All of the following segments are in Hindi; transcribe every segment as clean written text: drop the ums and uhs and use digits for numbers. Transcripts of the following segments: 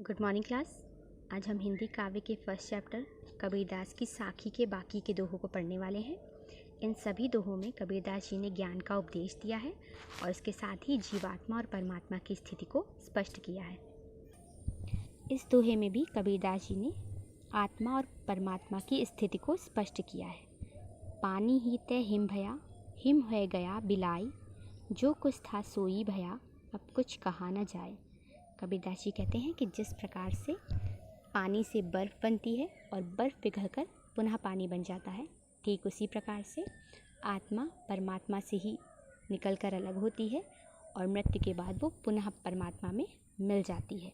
Good morning class. आज हम हिंदी काव्य के फर्स्ट चैप्टर कबीरदास की साखी के बाकी के दोहों को पढ़ने वाले हैं। इन सभी दोहों में कबीरदास जी ने ज्ञान का उपदेश दिया है और इसके साथ ही जीवात्मा और परमात्मा की स्थिति को स्पष्ट किया है। इस दोहे में भी कबीरदास जी ने आत्मा और परमात्मा की स्थिति को स्पष्ट किया है। पानी ही तय हिम भया, हिम है गया बिलाई, जो कुछ था सोई भया, अब कुछ कहा न जाए। कबीरदास जी कहते हैं कि जिस प्रकार से पानी से बर्फ़ बनती है और बर्फ़ पिघलकर पुनः पानी बन जाता है, ठीक उसी प्रकार से आत्मा परमात्मा से ही निकलकर अलग होती है और मृत्यु के बाद वो पुनः परमात्मा में मिल जाती है।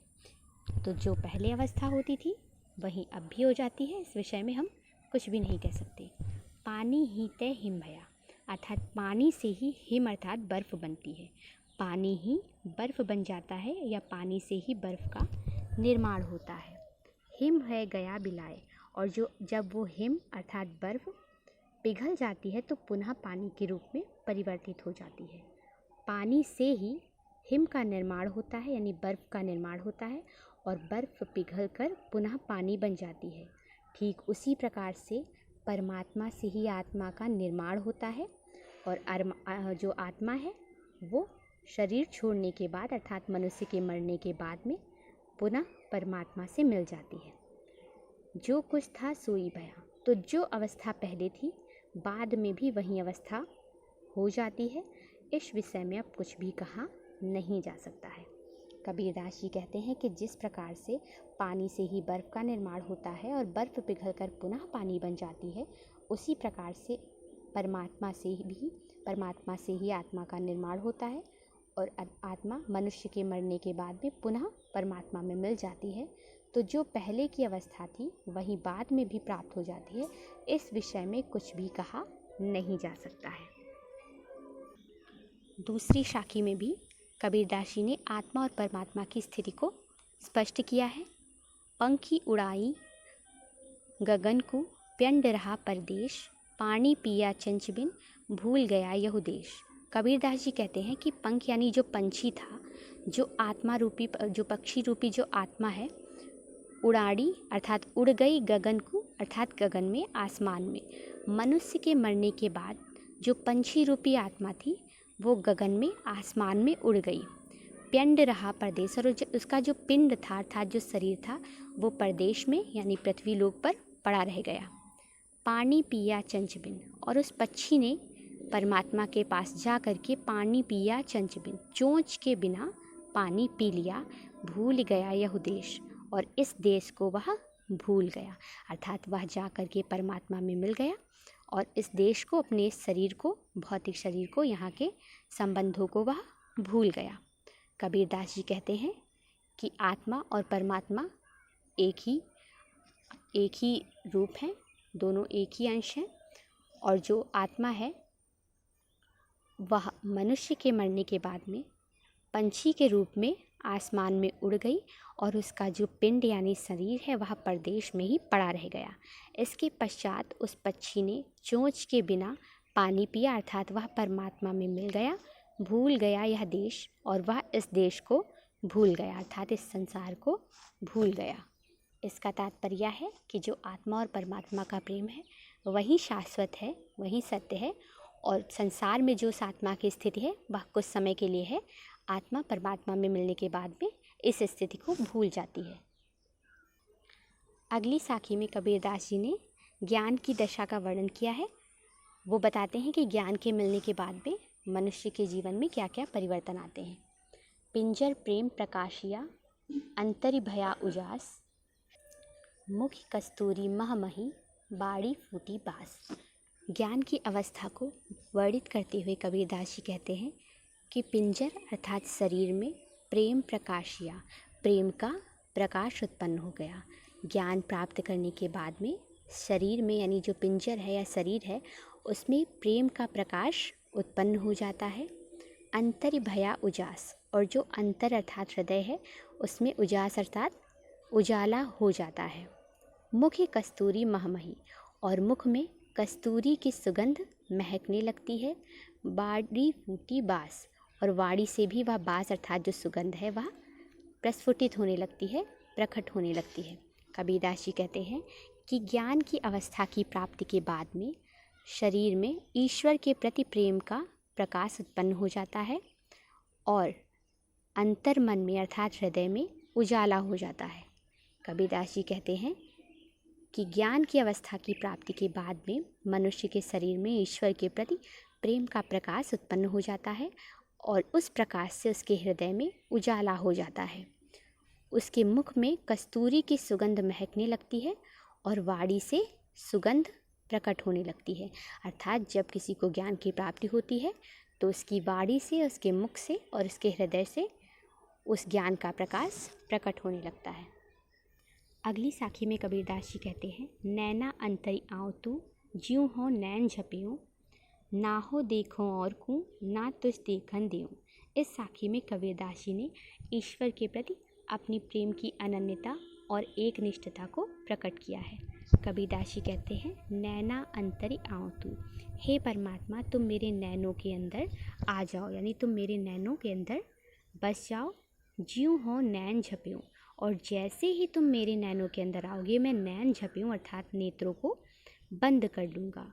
तो जो पहले अवस्था होती थी वही अब भी हो जाती है। इस विषय में हम कुछ भी नहीं कह सकते। पानी ही तय हिम भया, अर्थात पानी से ही हिम अर्थात बर्फ़ बनती है। पानी ही बर्फ़ बन जाता है या पानी से ही बर्फ़ का निर्माण होता है। हिम है गया बिलाए, और जब वो हिम अर्थात बर्फ़ पिघल जाती है तो पुनः पानी के रूप में परिवर्तित हो जाती है। पानी से ही हिम का निर्माण होता है यानी बर्फ़ का निर्माण होता है और बर्फ़ पिघलकर पुनः पानी बन जाती है। ठीक उसी प्रकार से परमात्मा से ही आत्मा का निर्माण होता है और जो आत्मा है वो शरीर छोड़ने के बाद अर्थात मनुष्य के मरने के बाद में पुनः परमात्मा से मिल जाती है। जो कुछ था सोई भया, तो जो अवस्था पहले थी बाद में भी वही अवस्था हो जाती है। इस विषय में अब कुछ भी कहा नहीं जा सकता है। कबीरदास जी कहते हैं कि जिस प्रकार से पानी से ही बर्फ़ का निर्माण होता है और बर्फ़ पिघलकर पुनः पानी बन जाती है, उसी प्रकार से परमात्मा से ही आत्मा का निर्माण होता है और आत्मा मनुष्य के मरने के बाद भी पुनः परमात्मा में मिल जाती है। तो जो पहले की अवस्था थी वही बाद में भी प्राप्त हो जाती है। इस विषय में कुछ भी कहा नहीं जा सकता है। दूसरी साखी में भी कबीरदास जी ने आत्मा और परमात्मा की स्थिति को स्पष्ट किया है। पंखी उड़ाई गगन को, प्यंड रहा परदेश, पानी पिया चंच बिन, भूल गया यहु देश। कबीरदास जी कहते हैं कि पंख यानी जो पंछी था, जो आत्मा रूपी जो पक्षी रूपी जो आत्मा है, उड़ाड़ी अर्थात उड़ गई गगन को अर्थात गगन में आसमान में। मनुष्य के मरने के बाद जो पंछी रूपी आत्मा थी वो गगन में आसमान में उड़ गई। प्यंड रहा परदेश, और उसका जो पिंड था अर्थात जो शरीर था वो परदेश में यानी पृथ्वी लोक पर पड़ा रह गया। पानी पिया चंच बिन, और उस पक्षी ने परमात्मा के पास जा कर के पानी पिया चंच बिन, चोंच के बिना पानी पी लिया। भूल गया यह देश, और इस देश को वह भूल गया अर्थात वह जा कर के परमात्मा में मिल गया और इस देश को, अपने शरीर को, भौतिक शरीर को, यहाँ के संबंधों को वह भूल गया। कबीरदास जी कहते हैं कि आत्मा और परमात्मा एक ही रूप हैं, दोनों एक ही अंश हैं। और जो आत्मा है वह मनुष्य के मरने के बाद में पंछी के रूप में आसमान में उड़ गई और उसका जो पिंड यानी शरीर है वह परदेश में ही पड़ा रह गया। इसके पश्चात उस पक्षी ने चोंच के बिना पानी पिया अर्थात वह परमात्मा में मिल गया। भूल गया यह देश, और वह इस देश को भूल गया अर्थात इस संसार को भूल गया। इसका तात्पर्य है कि जो आत्मा और परमात्मा का प्रेम है वही शाश्वत है, वही सत्य है, और संसार में जो उस आत्मा की स्थिति है वह कुछ समय के लिए है। आत्मा परमात्मा में मिलने के बाद में इस स्थिति को भूल जाती है। अगली साखी में कबीरदास जी ने ज्ञान की दशा का वर्णन किया है। वो बताते हैं कि ज्ञान के मिलने के बाद में मनुष्य के जीवन में क्या क्या परिवर्तन आते हैं। पिंजर प्रेम प्रकाशिया, अंतरि भया उजास, मुख कस्तूरी महमही, बाड़ी फूटी बास। ज्ञान की अवस्था को वर्णित करते हुए कबीरदास जी कहते हैं कि पिंजर अर्थात शरीर में प्रेम प्रकाशिया, प्रेम का प्रकाश उत्पन्न हो गया। ज्ञान प्राप्त करने के बाद में शरीर में यानी जो पिंजर है या शरीर है उसमें प्रेम का प्रकाश उत्पन्न हो जाता है। अंतर भया उजास, और जो अंतर अर्थात हृदय है उसमें उजास अर्थात उजाला हो जाता है। मुख कस्तूरी महमही, और मुख में कस्तूरी की सुगंध महकने लगती है। बाड़ी फूटी बास, और वाड़ी से भी वह बास अर्थात जो सुगंध है वह प्रस्फुटित होने लगती है। प्रकट होने लगती है। कबीरदास जी कहते हैं कि ज्ञान की अवस्था की प्राप्ति के बाद में शरीर में ईश्वर के प्रति प्रेम का प्रकाश उत्पन्न हो जाता है और अंतर मन में अर्थात हृदय में उजाला हो जाता है। कबीरदास जी कहते हैं कि ज्ञान की अवस्था की प्राप्ति के बाद में मनुष्य के शरीर में ईश्वर के प्रति प्रेम का प्रकाश उत्पन्न हो जाता है और उस प्रकाश से उसके हृदय में उजाला हो जाता है। उसके मुख में कस्तूरी की सुगंध महकने लगती है और वाणी से सुगंध प्रकट होने लगती है। अर्थात जब किसी को ज्ञान की प्राप्ति होती है तो उसकी वाणी से, उसके मुख से और उसके हृदय से उस ज्ञान का प्रकाश प्रकट होने लगता है। अगली साखी में कबीरदास जी कहते हैं, नैना अंतरि आँव तू ज्यों हो नैन झपियों, ना हो देखो और कूँ ना तुझ देखन देऊँ। इस साखी में कबीरदास जी ने ईश्वर के प्रति अपनी प्रेम की अनन्यता और एक निष्ठता को प्रकट किया है। कबीरदास जी कहते हैं, नैना अंतरि आँव तू, हे परमात्मा तुम मेरे नैनों के अंदर आ जाओ, यानी तुम मेरे नैनों के अंदर बस जाओ। ज्यों हो नैन झपियों, और जैसे ही तुम मेरे नैनों के अंदर आओगे मैं नैन झपियों अर्थात नेत्रों को बंद कर लूँगा।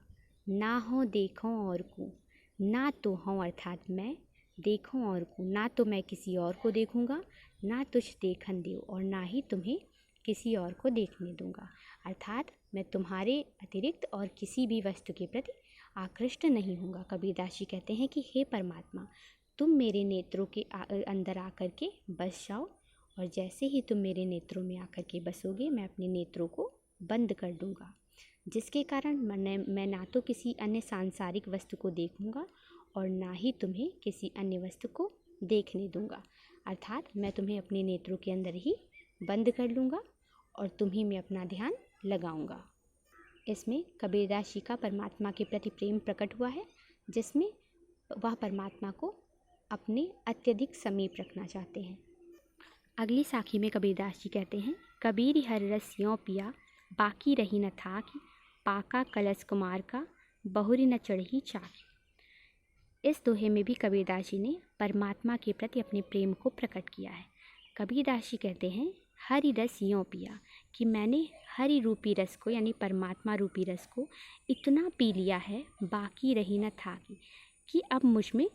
ना हो देखो और को, ना तो हो अर्थात मैं, देखो और को, ना तो मैं किसी और को देखूँगा, ना तुझ देखन देव, और ना ही तुम्हें किसी और को देखने दूँगा। अर्थात मैं तुम्हारे अतिरिक्त और किसी भी वस्तु के प्रति आकृष्ट नहीं होऊंगा। कबीरदास जी कहते हैं कि हे परमात्मा तुम मेरे नेत्रों के अंदर आकर के बस जाओ, और जैसे ही तुम मेरे नेत्रों में आकर के बसोगे मैं अपने नेत्रों को बंद कर दूँगा, जिसके कारण मैं ना तो किसी अन्य सांसारिक वस्तु को देखूँगा और ना ही तुम्हें किसी अन्य वस्तु को देखने दूँगा। अर्थात मैं तुम्हें अपने नेत्रों के अंदर ही बंद कर लूँगा और तुम्ही में अपना ध्यान लगाऊँगा। इसमें कबीरदास जी का परमात्मा के प्रति प्रेम प्रकट हुआ है, जिसमें वह परमात्मा को अपने अत्यधिक समीप रखना चाहते हैं। अगली साखी में कबीरदास जी कहते हैं, कबीर हर रस यों पिया बाकी रही न था कि, पाका कलश कुमार का बहुरी न चढ़ी चाकी। इस दोहे में भी कबीरदास जी ने परमात्मा के प्रति अपने प्रेम को प्रकट किया है। कबीरदास जी कहते हैं, हरि रस यों पिया, कि मैंने हरि रूपी रस को यानी परमात्मा रूपी रस को इतना पी लिया है, बाकी रही न था कि अब मुझ में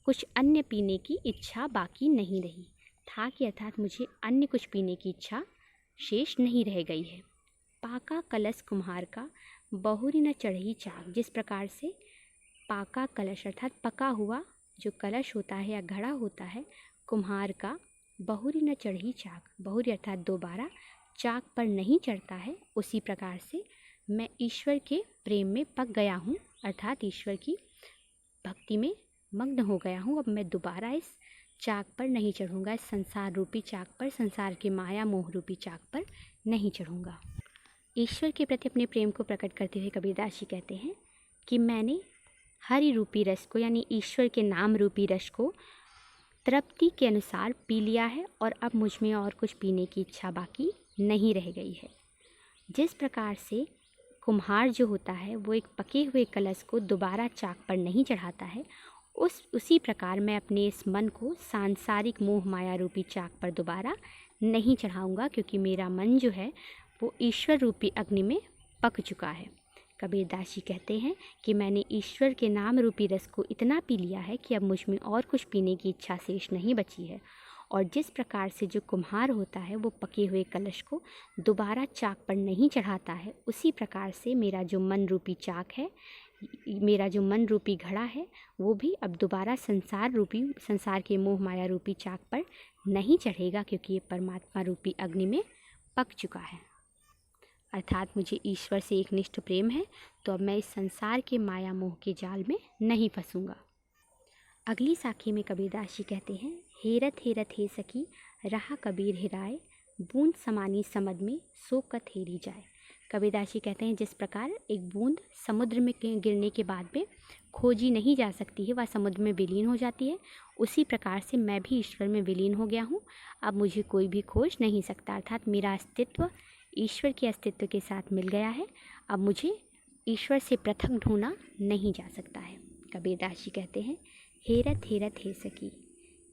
कुछ अन्य पीने की इच्छा बाकी नहीं रही। था कि अर्थात मुझे अन्य कुछ पीने की इच्छा शेष नहीं रह गई है। पाका कलश कुम्हार का बहुरी न चढ़ी चाक, जिस प्रकार से पाका कलश अर्थात पका हुआ जो कलश होता है या घड़ा होता है, कुम्हार का बहुरी न चढ़ी चाक, बहुरी अर्थात दोबारा चाक पर नहीं चढ़ता है, उसी प्रकार से मैं ईश्वर के प्रेम में पक गया हूँ, अर्थात ईश्वर की भक्ति में मग्न हो गया हूँ। अब मैं दोबारा इस चाक पर नहीं चढ़ूँगा, इस संसार रूपी चाक पर, संसार के माया मोह रूपी चाक पर नहीं चढ़ूँगा। ईश्वर के प्रति अपने प्रेम को प्रकट करते हुए कबीरदास जी कहते हैं कि मैंने हरि रूपी रस को यानी ईश्वर के नाम रूपी रस को तृप्ति के अनुसार पी लिया है और अब मुझ में और कुछ पीने की इच्छा बाकी नहीं रह गई है। जिस प्रकार से कुम्हार जो होता है वो एक पके हुए कलश को दोबारा चाक पर नहीं चढ़ाता है, उसी प्रकार मैं अपने इस मन को सांसारिक मोह माया रूपी चाक पर दोबारा नहीं चढ़ाऊँगा, क्योंकि मेरा मन जो है वो ईश्वर रूपी अग्नि में पक चुका है। कबीरदास जी कहते हैं कि मैंने ईश्वर के नाम रूपी रस को इतना पी लिया है कि अब मुझ में और कुछ पीने की इच्छा शेष नहीं बची है। और जिस प्रकार से जो कुम्हार होता है वो पके हुए कलश को दोबारा चाक पर नहीं चढ़ाता है, उसी प्रकार से मेरा जो मन रूपी चाक है, मेरा जो मन रूपी घड़ा है, वो भी अब दोबारा संसार के मोह माया रूपी चाक पर नहीं चढ़ेगा, क्योंकि ये परमात्मा रूपी अग्नि में पक चुका है। अर्थात मुझे ईश्वर से एक निष्ठ प्रेम है, तो अब मैं इस संसार के माया मोह के जाल में नहीं फंसूंगा। अगली साखी में कबीरदास जी कहते हैं, हेरत हेरत हे सखी रहा कबीर हिराए, बूंद समानी समद में सो कत हेरी जाए। कबीरदास जी कहते हैं जिस प्रकार एक बूंद समुद्र में गिरने के बाद में खोजी नहीं जा सकती है, वह समुद्र में विलीन हो जाती है, उसी प्रकार से मैं भी ईश्वर में विलीन हो गया हूँ। अब मुझे कोई भी खोज नहीं सकता, अर्थात मेरा अस्तित्व ईश्वर के अस्तित्व के साथ मिल गया है। अब मुझे ईश्वर से पृथक ढूंढना नहीं जा सकता है। कबीरदास जी कहते हैं, हेरत हेरत हे सखी,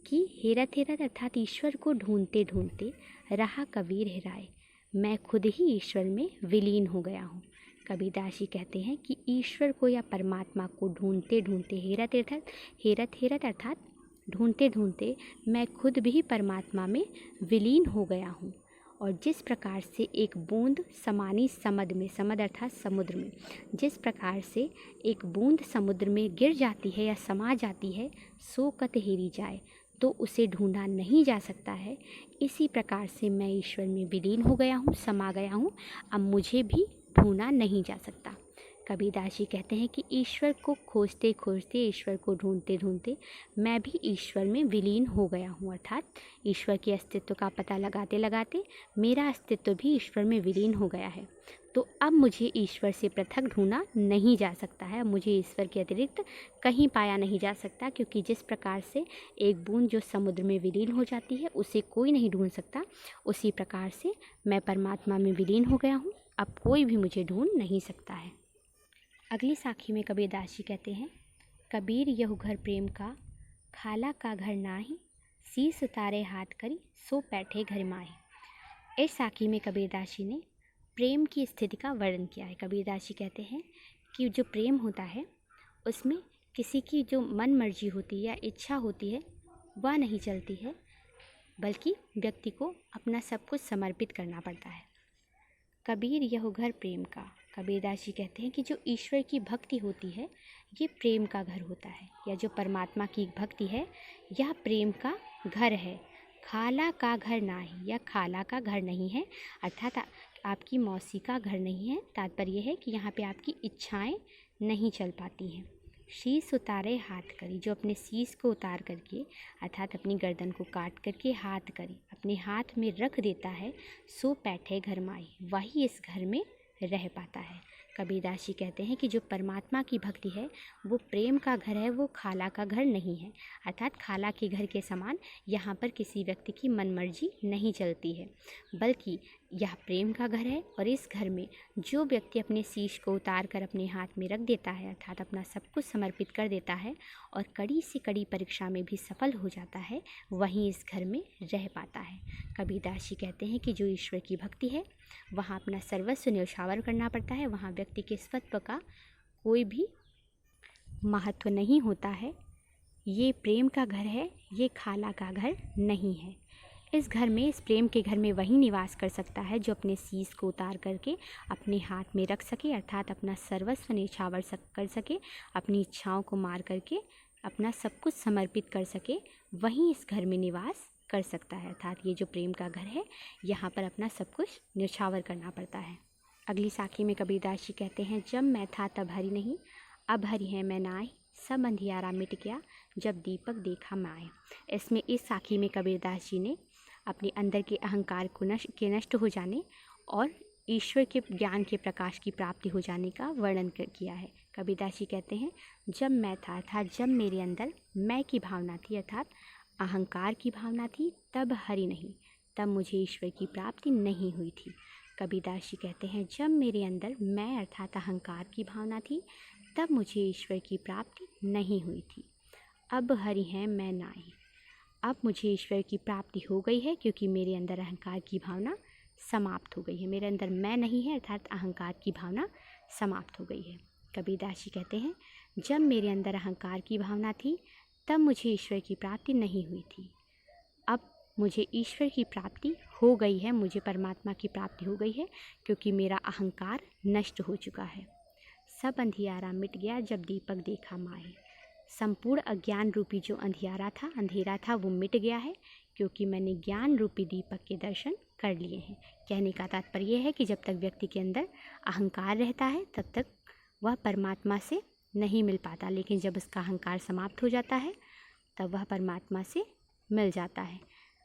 कि हेरत हेरत अर्थात ईश्वर को ढूंढते ढूंढते रहा कबीर हेराए, मैं खुद ही ईश्वर में विलीन हो गया हूँ। कबीरदास जी कहते हैं कि ईश्वर को या परमात्मा को ढूंढते ढूंढते हेरत हेरत अर्थात ढूंढते ढूंढते मैं खुद भी परमात्मा में विलीन हो गया हूँ। और जिस प्रकार से एक बूंद समानी समद अर्थात समुद्र में, जिस प्रकार से एक बूंद समुद्र में गिर जाती है या समा जाती है, सो कत हेरी जाए, तो उसे ढूंढा नहीं जा सकता है। इसी प्रकार से मैं ईश्वर में विलीन हो गया हूँ, समा गया हूँ, अब मुझे भी ढूंढा नहीं जा सकता। कबीरदास जी कहते हैं कि ईश्वर को खोजते खोजते, ईश्वर को ढूंढते ढूंढते मैं भी ईश्वर में विलीन हो गया हूँ, अर्थात ईश्वर के अस्तित्व का पता लगाते लगाते मेरा अस्तित्व भी ईश्वर में विलीन हो गया है। तो अब मुझे ईश्वर से पृथक ढूंढा नहीं जा सकता है, मुझे ईश्वर के अतिरिक्त कहीं पाया नहीं जा सकता, क्योंकि जिस प्रकार से एक बूंद जो समुद्र में विलीन हो जाती है उसे कोई नहीं ढूंढ सकता, उसी प्रकार से मैं परमात्मा में विलीन हो गया हूँ, अब कोई भी मुझे ढूंढ नहीं सकता है। अगली साखी में कबीरदास जी कहते हैं, कबीर यहु घर प्रेम का, खाला का घर नाही, शीस उतारे हाथ करी, सो बैठे घर माही। इस साखी में कबीरदास जी ने प्रेम की स्थिति का वर्णन किया है। कबीरदास जी कहते हैं कि जो प्रेम होता है उसमें किसी की जो मन मर्जी होती है या इच्छा होती है वह नहीं चलती है, बल्कि व्यक्ति को अपना सब कुछ समर्पित करना पड़ता है। कबीर यह घर प्रेम का, कबीरदास जी कहते हैं कि जो ईश्वर की भक्ति होती है ये प्रेम का घर होता है, या जो परमात्मा की भक्ति है यह प्रेम का घर है। खाला का घर नाही, या खाला का घर नहीं है, अर्थात आपकी मौसी का घर नहीं है। तात्पर्य है कि यहाँ पे आपकी इच्छाएं नहीं चल पाती हैं। शीस उतारे हाथ करी, जो अपने शीस को उतार करके अर्थात अपनी गर्दन को काट करके हाथ करी अपने हाथ में रख देता है, सो बैठे घर माई, वही इस घर में रह पाता है। कबीरदास जी कहते हैं कि जो परमात्मा की भक्ति है वो प्रेम का घर है, वो खाला का घर नहीं है। अर्थात खाला के घर के समान यहाँ पर किसी व्यक्ति की मनमर्जी नहीं चलती है, बल्कि यह प्रेम का घर है। और इस घर में जो व्यक्ति अपने शीश को उतार कर अपने हाथ में रख देता है, अर्थात अपना सब कुछ समर्पित कर देता है और कड़ी से कड़ी परीक्षा में भी सफल हो जाता है, वहीं इस घर में रह पाता है। कबीरदास जी कहते हैं कि जो ईश्वर की भक्ति है वहाँ अपना सर्वस्व न्यौछावर करना पड़ता है, वहाँ व्यक्ति के स्वत्व का कोई भी महत्व नहीं होता है। ये प्रेम का घर है, ये खाला का घर नहीं है। इस घर में, इस प्रेम के घर में वही निवास कर सकता है जो अपने शीश को उतार करके अपने हाथ में रख सके, अर्थात अपना सर्वस्व न्यौछावर कर सके, अपनी इच्छाओं को मार करके अपना सब कुछ समर्पित कर सके, वहीं इस घर में निवास कर सकता है। अर्थात ये जो प्रेम का घर है यहाँ पर अपना सब कुछ न्यौछावर करना पड़ता है। अगली साखी में कबीरदास जी कहते हैं, जब मैं था तब हरि नहीं, अब हरि है मैं नाई, सब अंधियारा मिट गया, जब दीपक देखा माए। इसमें इस साखी में कबीरदास जी ने अपने अंदर के अहंकार को नष्ट हो जाने और ईश्वर के ज्ञान के प्रकाश की प्राप्ति हो जाने का वर्णन किया है। कबीरदास जी कहते हैं, जब मैं था अर्थात जब मेरे अंदर मैं की भावना थी, अर्थात अहंकार की भावना थी, तब हरि नहीं, तब मुझे ईश्वर की प्राप्ति नहीं हुई थी। कबीरदास जी कहते हैं, जब मेरे अंदर मैं अर्थात अहंकार की भावना थी, तब मुझे ईश्वर की प्राप्ति नहीं हुई थी। अब हरि है मैं नाई, अब मुझे ईश्वर की प्राप्ति हो गई है, क्योंकि मेरे अंदर अहंकार की भावना समाप्त हो गई है। मेरे अंदर मैं नहीं है, अर्थात अहंकार की भावना समाप्त हो गई है। कबीरदास जी कहते हैं, जब मेरे अंदर अहंकार की भावना थी तब मुझे ईश्वर की प्राप्ति नहीं हुई थी, अब मुझे ईश्वर की प्राप्ति हो गई है, मुझे परमात्मा की प्राप्ति हो गई है, क्योंकि मेरा अहंकार नष्ट हो चुका है। सब अंधियारा मिट गया, जब दीपक देखा माए। संपूर्ण अज्ञान रूपी जो अंधेरा था वो मिट गया है, क्योंकि मैंने ज्ञान रूपी दीपक के दर्शन कर लिए हैं। कहने का तात्पर्य है कि जब तक व्यक्ति के अंदर अहंकार रहता है तब तक वह परमात्मा से नहीं मिल पाता, लेकिन जब उसका अहंकार समाप्त हो जाता है तब वह परमात्मा से मिल जाता है।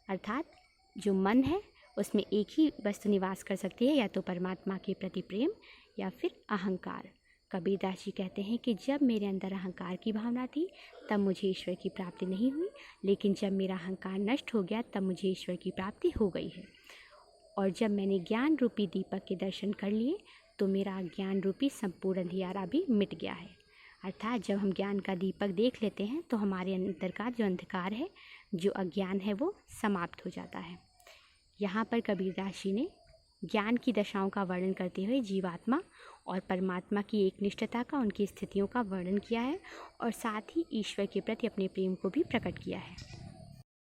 अर्थात जो मन है उसमें एक ही वस्तु निवास कर सकती है, या तो परमात्मा के प्रति प्रेम या फिर अहंकार। कबीरदास जी कहते हैं कि जब मेरे अंदर अहंकार की भावना थी तब मुझे ईश्वर की प्राप्ति नहीं हुई, लेकिन जब मेरा अहंकार नष्ट हो गया तब मुझे ईश्वर की प्राप्ति हो गई है। और जब मैंने ज्ञान रूपी दीपक के दर्शन कर लिए तो मेरा ज्ञान रूपी संपूर्ण अंधियारा भी मिट गया है। अर्थात जब हम ज्ञान का दीपक देख लेते हैं तो हमारे अंदर का जो अंधकार है जो अज्ञान है वो समाप्त हो जाता है। यहाँ पर कबीरदास जी ने ज्ञान की दशाओं का वर्णन करते हुए जीवात्मा और परमात्मा की एक निष्ठता का, उनकी स्थितियों का वर्णन किया है और साथ ही ईश्वर के प्रति अपने प्रेम को भी प्रकट किया है।